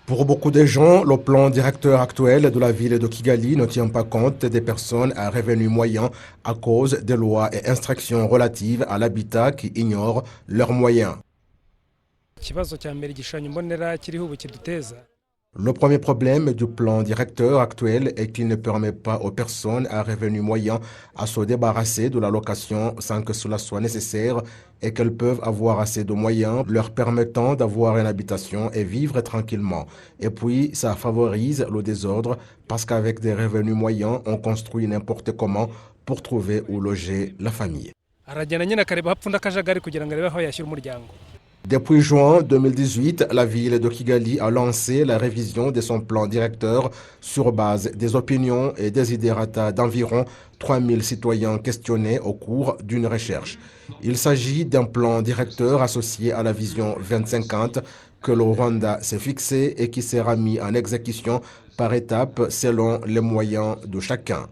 Pour beaucoup de gens, le plan directeur actuel de la ville de Kigali ne tient pas compte des personnes à revenus moyens à cause des lois et instructions relatives à l'habitat qui ignorent leurs moyens. Le premier problème du plan directeur actuel est qu'il ne permet pas aux personnes à revenus moyens à se débarrasser de la location sans que cela soit nécessaire et qu'elles peuvent avoir assez de moyens leur permettant d'avoir une habitation et vivre tranquillement. Et puis, ça favorise le désordre parce qu'avec des revenus moyens, on construit n'importe comment pour trouver où loger la famille. Depuis juin 2018, la ville de Kigali a lancé la révision de son plan directeur sur base des opinions et desiderata d'environ 3000 citoyens questionnés au cours d'une recherche. Il s'agit d'un plan directeur associé à la vision 2050 que le Rwanda s'est fixé et qui sera mis en exécution par étapes selon les moyens de chacun.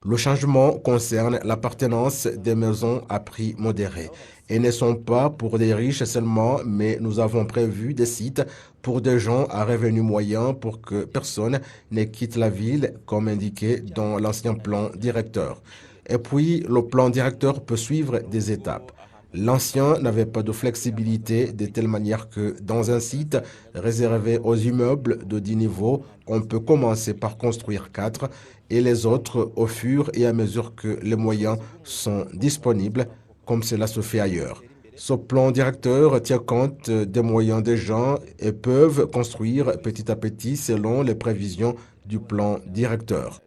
Le changement concerne l'appartenance des maisons à prix modéré et ne sont pas pour des riches seulement, mais nous avons prévu des sites pour des gens à revenus moyens pour que personne ne quitte la ville comme indiqué dans l'ancien plan directeur. Et puis, le plan directeur peut suivre des étapes. L'ancien n'avait pas de flexibilité de telle manière que dans un site réservé aux immeubles de 10 niveaux, on peut commencer par construire 4 et les autres au fur et à mesure que les moyens sont disponibles, comme cela se fait ailleurs. Ce plan directeur tient compte des moyens des gens et peuvent construire petit à petit selon les prévisions du plan directeur.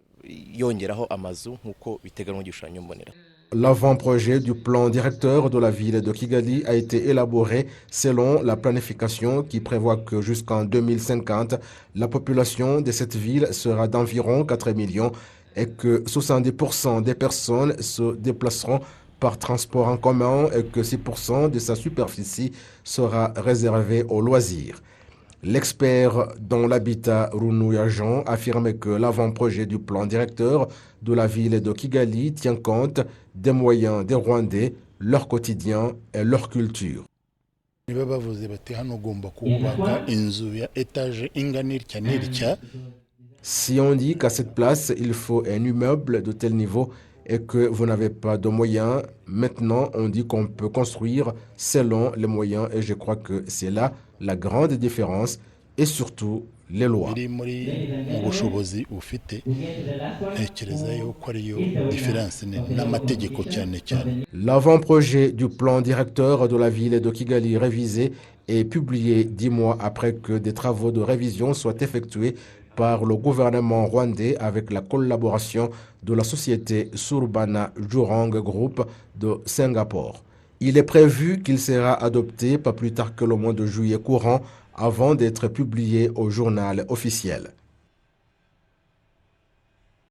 L'avant-projet du plan directeur de la ville de Kigali a été élaboré selon la planification qui prévoit que jusqu'en 2050, la population de cette ville sera d'environ 4 millions et que 70% des personnes se déplaceront par transport en commun et que 6% de sa superficie sera réservée aux loisirs. L'expert dans l'habitat Runouya Jean affirme que l'avant-projet du plan directeur de la ville de Kigali tient compte des moyens des Rwandais, leur quotidien et leur culture. Si on dit qu'à cette place, il faut un immeuble de tel niveau et que vous n'avez pas de moyens, maintenant on dit qu'on peut construire selon les moyens et je crois que c'est là la grande différence et surtout les lois. L'avant-projet du plan directeur de la ville de Kigali révisé est publié 10 mois après que des travaux de révision soient effectués par le gouvernement rwandais avec la collaboration de la société Surbana Jurong Group de Singapour. Il est prévu qu'il sera adopté pas plus tard que le mois de juillet courant avant d'être publié au journal officiel.